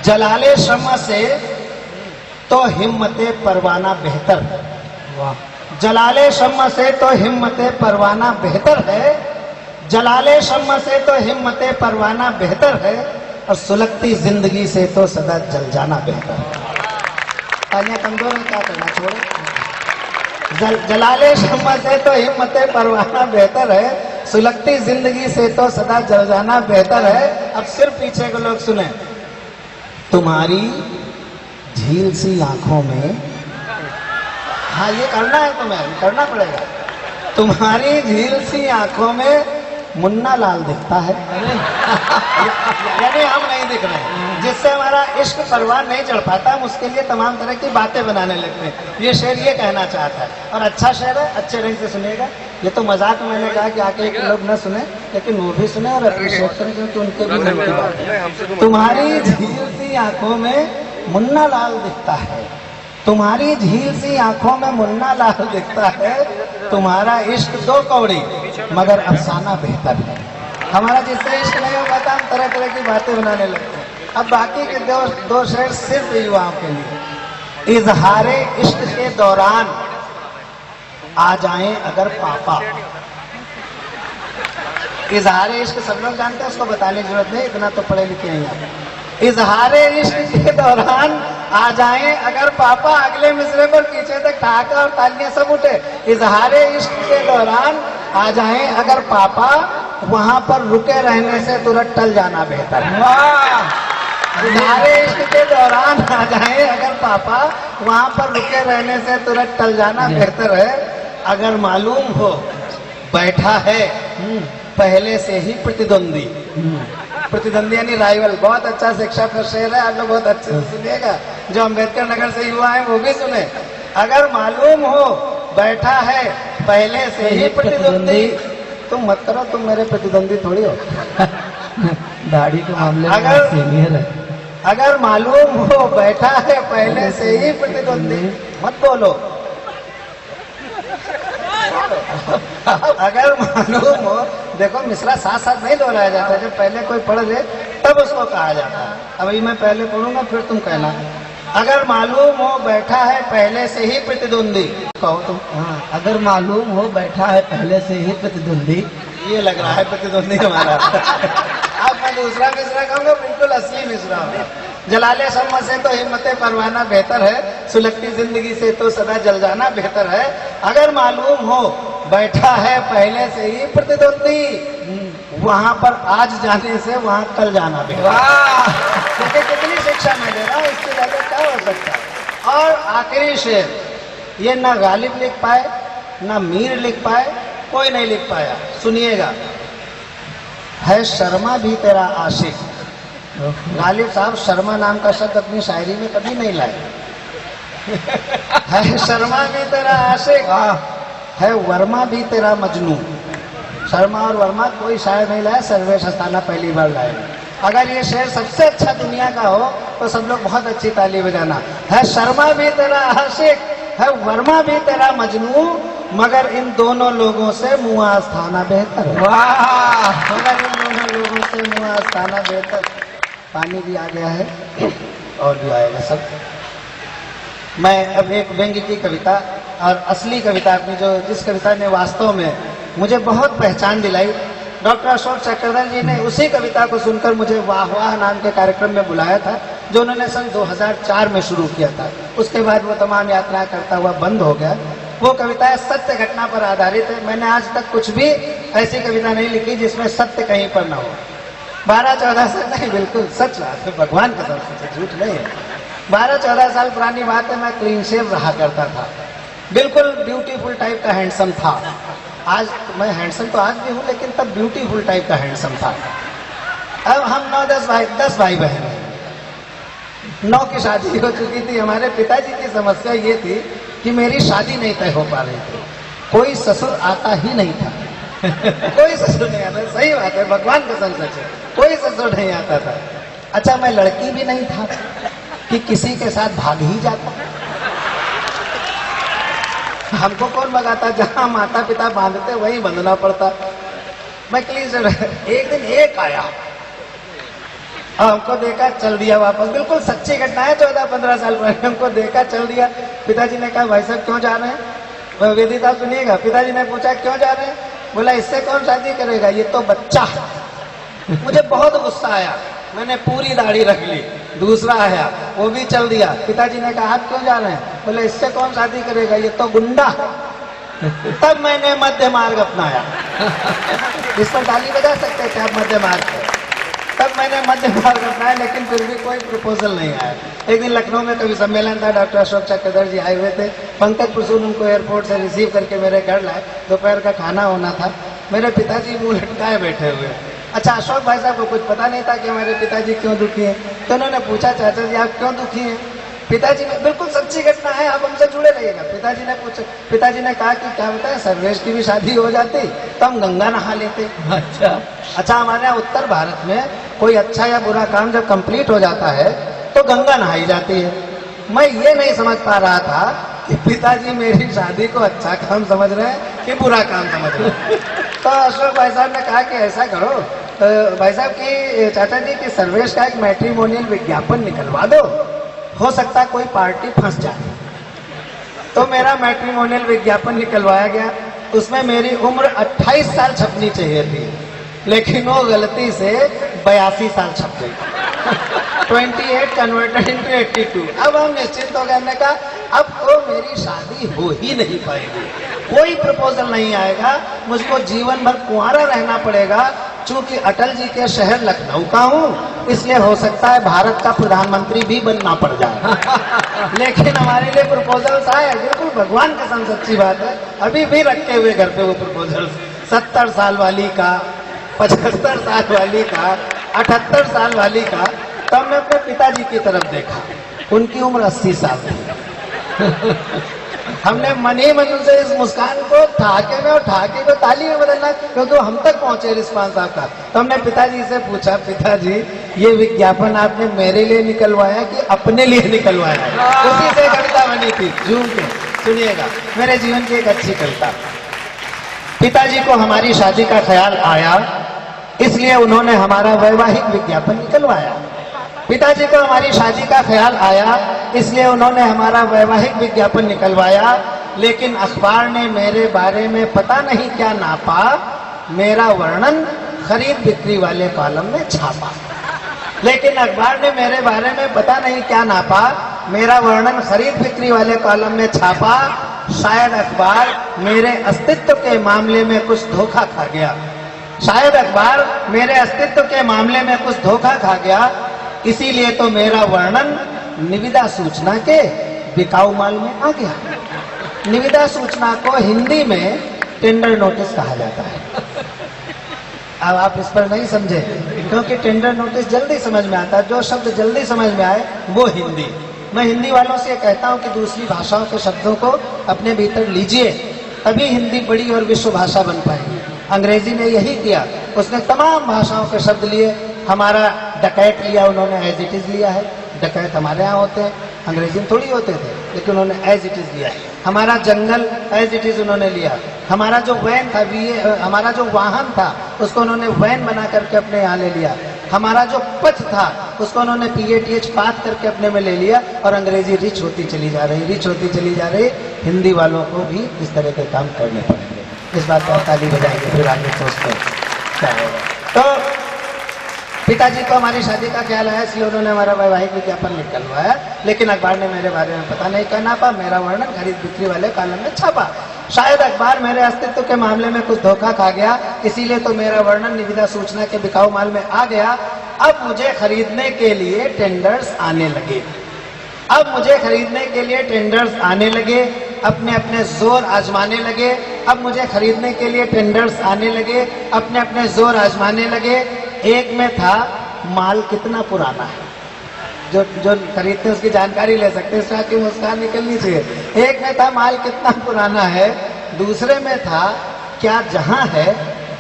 जलाले शम्मा से तो हिम्मते परवाना बेहतर। वाह। जलाले शम्मा से तो हिम्मते परवाना बेहतर है, जलाले शम्मा से तो हिम्मते परवाना बेहतर है, और सुलगती जिंदगी से तो सदा जल जाना बेहतर है। तालियां कमजोर है, क्या करना, छोड़ो। जलाले शम्मा से तो हिम्मते परवाना बेहतर है, सुलगती जिंदगी से तो सदा जल जाना बेहतर है। अब सिर्फ पीछे के लोग सुने। तुम्हारी झील सी आंखों में, हाँ ये करना है, तुम्हें करना पड़ेगा। तुम्हारी झील सी आंखों में मुन्ना लाल दिखता है। यानी हम नहीं दिख रहे, जिससे हमारा इश्क परवान नहीं चढ़ पाता, हम उसके लिए तमाम तरह की बातें बनाने लगते हैं। ये शेर ये कहना चाहता है, और अच्छा शेर है, अच्छे ढंग से सुनिएगा। ये तो मजाक में मैंने कहा कि आके एक लोग न सुने, लेकिन वो भी सुने और अप्रिशिएट करें, क्योंकि उनके भी मन की बात है। तुम्हारी झील सी आंखों में मुन्ना लाल दिखता है, तुम्हारी झील सी आंखों में मुन्ना लाल दिखता है, तुम्हारा इश्क दो कौड़ी मगर अफसाना बेहतर है। हमारा जिससे इश्क नहीं हो पाता, हम तरह तरह की बातें बनाने लगते हैं। अब बाकी के दो शेर सिर्फ युवाओं के लिए। इजहारे इश्क के दौरान आ जाएं अगर पापा। इजहारे इश्क सब लोग जानते हैं, उसको बताने की जरूरत नहीं, इतना तो पढ़े लिखे नहीं आते। इजहारे इश्क के दौरान आ जाएं अगर पापा, अगले मिसरे पर पीछे तक ठहाका और तालियां सब उठे। इजहारे इश्क के दौरान आ जाएं अगर पापा, वहां पर रुके रहने से तुरंत टल जाना बेहतर है। इजहारे इश्क के दौरान आ जाएं अगर पापा, वहां पर रुके रहने से तुरंत टल जाना बेहतर है। अगर मालूम हो बैठा है पहले से ही प्रतिद्वंदी। प्रतिद्वंदी यानी राइवल। बहुत अच्छा शिक्षा का शेर है, आप लोग बहुत अच्छे से सुनिएगा। जो अम्बेडकर नगर से युवा है वो भी सुने। अगर मालूम हो बैठा है पहले से ही प्रतिद्वंदी, तुम मत करो, तुम मेरे प्रतिद्वंदी थोड़ी हो। दाढ़ी के मामले में अगर सीनियर है। अगर मालूम हो बैठा है पहले से ही प्रतिद्वंदी, मत बोलो। अगर मालूम हो, देखो मिसरा साथ साथ नहीं दोहराया जाता, जब पहले कोई पढ़ ले तब उसको कहा जाता है। अभी मैं पहले पढ़ूंगा फिर तुम कहना। अगर मालूम हो बैठा है पहले से ही प्रतिद्वंदी, कहो तुम। हाँ, अगर मालूम हो बैठा है पहले से ही प्रतिद्वंदी। ये लग रहा है प्रतिद्वंदी हमारा। अब मैं दूसरा मिसरा कहूंगा, बिल्कुल असली मिसरा होगा। जलाले शम्मा से तो हिम्मते परवाना बेहतर है, सुलगती जिंदगी से तो सदा जल जाना बेहतर है। अगर मालूम हो बैठा है पहले से ही प्रतिद्वंदी, वहां पर आज जाने से वहां कल जाना बेहतर। देखिए कितनी शिक्षा मैं दे रहा हूँ, इससे ज्यादा क्या हो सकता है। और आखिरी शेर, ये ना गालिब लिख पाए ना मीर लिख पाए, कोई नहीं लिख पाया। सुनिएगा। है शर्मा भी तेरा आशिक। गालिब साहब शर्मा नाम का शब्द अपनी शायरी में कभी नहीं लाए। है शर्मा भी तेरा आशिक, है वर्मा भी तेरा मजनू। शर्मा और वर्मा कोई शायर नहीं लाया, सर्वेश अस्थाना पहली बार लाए। अगर ये शेर सबसे अच्छा दुनिया का हो तो सब लोग बहुत अच्छी ताली बजाना। है शर्मा भी तेरा आशिक, है वर्मा भी तेरा मजनू, मगर इन दोनों लोगों से मुआ स्थाना बेहतर। वाह। मगर इन दोनों लोगों से मुआ स्थाना बेहतर। पानी भी आ गया है और भी आएगा सब। मैं अब एक व्यंग्य की कविता और असली कविता अपनी, जो जिस कविता ने वास्तव में मुझे बहुत पहचान दिलाई, डॉक्टर अशोक चक्रधर जी ने उसी कविता को सुनकर मुझे वाह वाह नाम के कार्यक्रम में बुलाया था, जो उन्होंने सन 2004 में शुरू किया था। उसके बाद वो तमाम यात्राएं करता हुआ बंद हो गया। वो कविताएं सत्य घटना पर आधारित है। मैंने आज तक कुछ भी ऐसी कविता नहीं लिखी जिसमें सत्य कहीं पर ना हो। 12-14 साल नहीं, बिल्कुल सच बात है, भगवान का सच, झूठ नहीं है। 12-14 साल पुरानी बात है, मैं क्लीन शेव रहा करता था, बिल्कुल ब्यूटीफुल टाइप का हैंडसम था। आज मैं हैंडसम तो आज भी हूँ, लेकिन तब ब्यूटीफुल टाइप का हैंडसम था। अब हम 10 भाई बहन हैं। 9 की शादी हो चुकी थी। हमारे पिताजी की समस्या ये थी कि मेरी शादी नहीं तय हो पा रही थी। कोई ससुर आता ही नहीं था। कोई ससुर नहीं आता। सही बात है, भगवान कसम सच है, कोई ससुर नहीं आता था। अच्छा, मैं लड़की भी नहीं था कि किसी के साथ भाग ही जाता। हमको कौन भगाता, जहां माता पिता बांधते वहीं बंधना पड़ता। मैं क्लीन से एक दिन एक आया, और हमको देखा चल दिया वापस। बिल्कुल सच्ची घटना है, 14-15 साल पहले हमको देखा चल दिया। पिताजी ने कहा भाई साहब क्यों जा रहे हैं? वेदिता सुनिएगा, पिताजी ने पूछा क्यों जा रहे हैं? बोला इससे कौन शादी करेगा, ये तो बच्चा है। मुझे बहुत गुस्सा आया, मैंने पूरी दाढ़ी रख ली। दूसरा आया, वो भी चल दिया। पिताजी ने कहा आप क्यों जा रहे हैं? बोले इससे कौन शादी करेगा, ये तो गुंडा। तब मैंने मध्य मार्ग अपनाया। इस पर ताली बजा सकते थे आप मध्य मार्ग पे। तब मैंने मध्य मार्ग अपनाया, लेकिन फिर भी कोई प्रपोजल नहीं आया। एक दिन लखनऊ में कवि सम्मेलन था, डॉक्टर अशोक चक्रधर जी आए हुए थे। पंकज प्रसून उनको एयरपोर्ट से रिसीव करके मेरे घर लाए। दोपहर का खाना होना था। मेरे पिताजी मुंह लटकाए बैठे हुए। अच्छा, अशोक भाई साहब को कुछ पता नहीं था कि हमारे पिताजी क्यों दुखी हैं, तो उन्होंने पूछा चाचा जी आप क्यों दुखी हैं? पिताजी ने, बिल्कुल सच्ची घटना है, आप हमसे जुड़े रहिएगा। पिताजी ने पूछा, पिताजी ने कहा कि क्या बताए सर्वेश की भी शादी हो जाती तो हम गंगा नहा लेते। अच्छा, हमारे यहाँ उत्तर भारत में कोई अच्छा या बुरा काम जब कंप्लीट हो जाता है तो गंगा नहाई जाती है। मैं ये नहीं समझ पा रहा था कि पिताजी मेरी शादी को अच्छा काम समझ रहे हैं कि बुरा काम समझ रहे हैं। तो अशोक भाई साहब ने कहा कि ऐसा करो भाई साहब की चाचा जी की सर्वेश का एक मैट्रिमोनियल विज्ञापन निकलवा दो, हो सकता है कोई पार्टी फंस जाए। तो मेरा मैट्रिमोनियल विज्ञापन निकलवाया गया। उसमें मेरी उम्र 28 साल छपनी चाहिए थी, लेकिन वो गलती से 82 साल छप गई। 28 कन्वर्टेड इंटू 82। अब हम निश्चिंत हो गए। हमने कहा अब तो मेरी शादी हो ही नहीं पाएगी, कोई प्रपोजल नहीं आएगा, मुझको जीवन भर कुंवारा रहना पड़ेगा। चूंकि अटल जी के शहर लखनऊ का हूँ, इसलिए हो सकता है भारत का प्रधानमंत्री भी बनना पड़ जाए। लेकिन हमारे लिए प्रपोजल्स आए, बिल्कुल भगवान कसम सच्ची बात है, अभी भी रखे हुए घर पे वो प्रपोजल्स। 70 साल वाली का, 75 साल वाली का, 78 साल वाली का। तो हमने अपने पिताजी की तरफ देखा, उनकी उम्र 80 साल थी। हमने मन ही मन से इस मुस्कान को ठाके में और ठाके को ताली में बदलना, क्योंकि हम तक पहुंचे रिस्पांस आपका। तो हमने पिताजी से पूछा, पिताजी ये विज्ञापन आपने मेरे लिए निकलवाया कि अपने लिए निकलवाया? उसी से कविता बनी थी, झूम के सुनिएगा, मेरे जीवन की एक अच्छी कविता। पिताजी को हमारी शादी का ख्याल आया, इसलिए उन्होंने हमारा वैवाहिक विज्ञापन निकलवाया। पिताजी को हमारी शादी का ख्याल आया, इसलिए उन्होंने हमारा वैवाहिक विज्ञापन निकलवाया। लेकिन अखबार ने मेरे बारे में पता नहीं क्या नापा, मेरा वर्णन खरीद बिक्री वाले कॉलम में छापा। लेकिन अखबार ने मेरे बारे में पता नहीं क्या नापा, मेरा वर्णन खरीद बिक्री वाले कॉलम में छापा। शायद अखबार मेरे अस्तित्व के मामले में कुछ धोखा खा गया, शायद अखबार मेरे अस्तित्व के मामले में कुछ धोखा खा गया। इसीलिए तो मेरा वर्णन निविदा सूचना के बिकाऊ माल में आ गया। निविदा सूचना को हिंदी में टेंडर नोटिस कहा जाता है। अब आप इस पर नहीं समझे, क्योंकि टेंडर नोटिस जल्दी समझ में आता है, जो शब्द जल्दी समझ में आए वो हिंदी। मैं हिंदी वालों से कहता हूं कि दूसरी भाषाओं के शब्दों को अपने भीतर लीजिए, तभी हिंदी बड़ी और विश्व भाषा बन पाएगी। अंग्रेजी ने यही किया, उसने तमाम भाषाओं के शब्द लिए। हमारा डकैत लिया उन्होंने, एज इट इज लिया है। डकैत हमारे यहाँ होते हैं, अंग्रेजी में थोड़ी होते थे, लेकिन उन्होंने एज इट इज लिया। हमारा जंगल एज इट इज उन्होंने लिया। हमारा जो वैन था, हमारा जो वाहन था, उसको उन्होंने वैन बना करके अपने यहाँ ले लिया। हमारा जो पथ था, उसको उन्होंने PATH पाथ करके अपने में ले लिया। और अंग्रेजी रिच होती चली जा रही, रिच होती चली जा रही। हिंदी वालों को भी इस तरह के काम करने पड़ेंगे। इस बात पर ताली बजाएंगे, फिर आगे सोचते हैं क्या होगा। तो पिताजी को हमारी शादी का ख्याल आया, इसलिए उन्होंने हमारा वैवाहिक विज्ञापन निकलवाया। लेकिन अखबार ने मेरे बारे में पता नहीं क्या नापा, मेरा वर्णन खरीद बिक्री वाले कॉलम में छापा। शायद अखबार मेरे अस्तित्व के मामले में कुछ धोखा खा गया, इसीलिए तो मेरा वर्णन निविदा सूचना के बिकाऊ माल में आ गया। अब मुझे खरीदने के लिए टेंडर्स आने लगे, अब मुझे खरीदने के लिए टेंडर्स आने लगे, अपने अपने जोर आजमाने लगे। अब मुझे खरीदने के लिए टेंडर्स आने लगे, अपने अपने जोर आजमाने लगे। एक में था माल कितना पुराना है, जो खरीदते उसकी जानकारी ले सकते, इस तरह की मुस्कान निकलनी चाहिए। एक में था माल कितना पुराना है, दूसरे में था क्या जहां है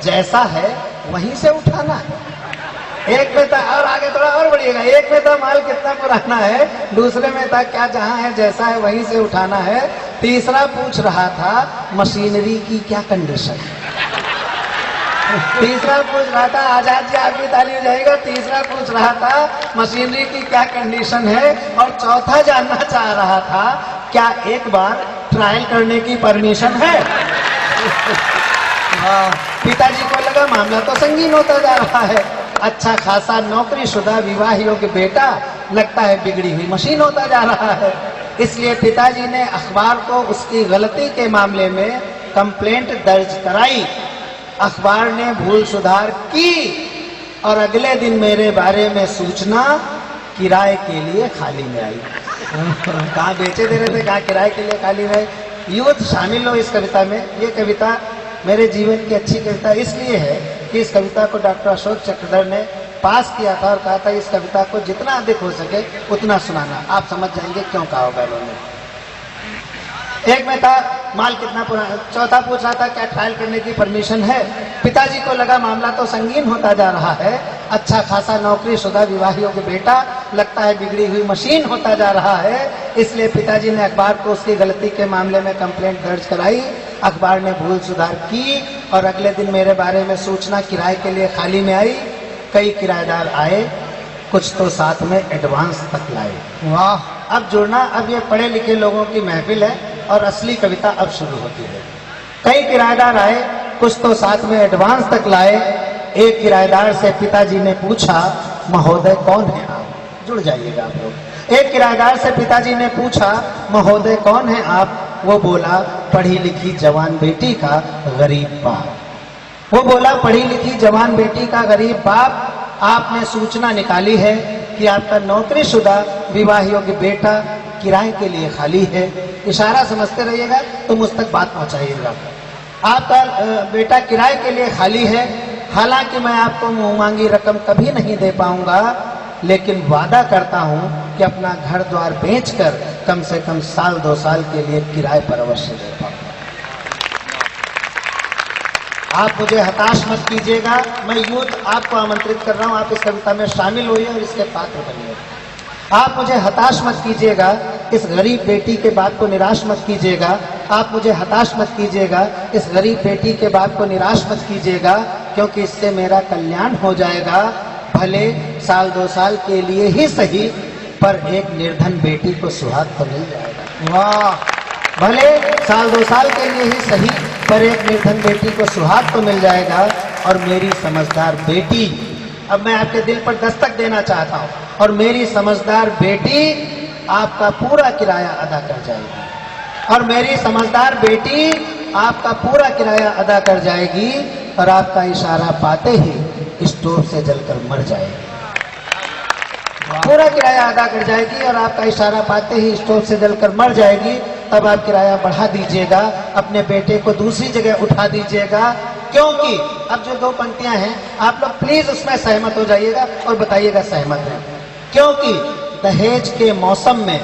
जैसा है वहीं से उठाना है। एक में था, और आगे थोड़ा और बढ़िएगा, एक में था माल कितना पुराना है, दूसरे में था क्या जहां है जैसा है वहीं से उठाना है, तीसरा पूछ रहा था मशीनरी की क्या कंडीशन है। तीसरा पूछ रहा था, आजाद जी आपकी ताली हो जाएगा। तीसरा पूछ रहा था मशीनरी की क्या कंडीशन है, और चौथा जानना चाह रहा था क्या एक बार ट्रायल करने की परमिशन है। पिताजी को लगा मामला तो संगीन होता जा रहा है, अच्छा खासा नौकरीशुदा विवाह योग्य बेटा, लगता है बिगड़ी हुई मशीन होता जा रहा है। इसलिए पिताजी ने अखबार को उसकी गलती के मामले में कंप्लेंट दर्ज कराई। अखबार ने भूल सुधार की और अगले दिन मेरे बारे में सूचना किराए के लिए खाली में आई। कहाँ बेचे दे रहे थे, कहाँ किराए के लिए खाली में आई। यूथ शामिल हो इस कविता में। ये कविता मेरे जीवन की अच्छी कविता इसलिए है कि इस कविता को डॉक्टर अशोक चक्रधर ने पास किया था और कहा था इस कविता को जितना अधिक हो सके उतना सुनाना। आप समझ जाएंगे क्यों कहा होगा इन्होंने। एक में था माल कितना पुराना। चौथा पूछ रहा था क्या ट्रायल करने की परमिशन है। पिताजी को लगा मामला तो संगीन होता जा रहा है, अच्छा खासा नौकरीशुदा विवाह योग्य बेटा, लगता है बिगड़ी हुई मशीन होता जा रहा है। इसलिए पिताजी ने अखबार को उसकी गलती के मामले में कंप्लेंट दर्ज कराई। अखबार ने भूल सुधार की और अगले दिन मेरे बारे में सूचना किराए के लिए खाली में आई। कई किराएदार आए, कुछ तो साथ में एडवांस तक लाए। वाह, अब जुड़ना, अब ये पढ़े लिखे लोगों की महफिल है और असली कविता अब शुरू होती है। कई किराएदार आए, कुछ तो साथ में एडवांस तक लाए। एक किराएदार से पिताजी ने पूछा महोदय कौन है आप। जुड़ जाइएगा आप लोग। एक किराएदार से पिताजी ने पूछा महोदय कौन है आप। वो बोला पढ़ी लिखी जवान बेटी का गरीब बाप। वो बोला पढ़ी लिखी जवान बेटी का गरीब बाप, आपने सूचना निकाली है कि आपका नौकरीशुदा विवाह योग्य बेटा किराए के लिए खाली है। इशारा समझते रहिएगा तो मुझ तक बात पहुंचाइएगा। आपका बेटा किराए के लिए खाली है। हालांकि मैं आपको मुंह मांगी रकम कभी नहीं दे पाऊंगा, लेकिन वादा करता हूं कि अपना घर द्वार बेचकर कम से कम साल 2 साल के लिए किराए पर अवश्य दे पाऊंगा। आप मुझे हताश मत कीजिएगा। मैं यूथ आपको आमंत्रित कर रहा हूं, आप इस कविता में शामिल होइए और इसके पात्र बनिए। आप मुझे हताश मत कीजिएगा, इस गरीब बेटी के बाप को निराश मत कीजिएगा। आप मुझे हताश मत कीजिएगा, इस गरीब बेटी के बाप को निराश मत कीजिएगा, क्योंकि इससे मेरा कल्याण हो जाएगा। भले साल 2 साल के लिए ही सही, पर एक निर्धन बेटी को सुहाग तो मिल जाएगा। वाह, भले साल 2 साल के लिए ही सही, पर एक निर्धन बेटी को सुहाग तो मिल जाएगा। और मेरी समझदार बेटी, अब मैं आपके दिल पर दस्तक देना चाहता हूँ, और मेरी समझदार बेटी आपका पूरा किराया अदा कर जाएगी। और मेरी समझदार बेटी आपका पूरा किराया अदा कर जाएगी, और आपका इशारा पाते ही स्टोव से जलकर मर जाएगी। पूरा किराया अदा कर जाएगी और आपका इशारा पाते ही स्टोव से जलकर मर जाएगी। तब आप किराया बढ़ा दीजिएगा, अपने बेटे को दूसरी जगह उठा दीजिएगा। क्योंकि अब जो 2 पंक्तियां हैं, आप लोग प्लीज उसमें सहमत हो जाइएगा और बताइएगा सहमत हैं। क्योंकि दहेज के मौसम में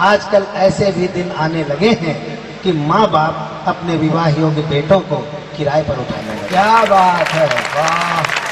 आजकल ऐसे भी दिन आने लगे हैं कि माँ बाप अपने विवाह योग्य बेटों को किराए पर उठाने लगे। क्या बात है, वाह।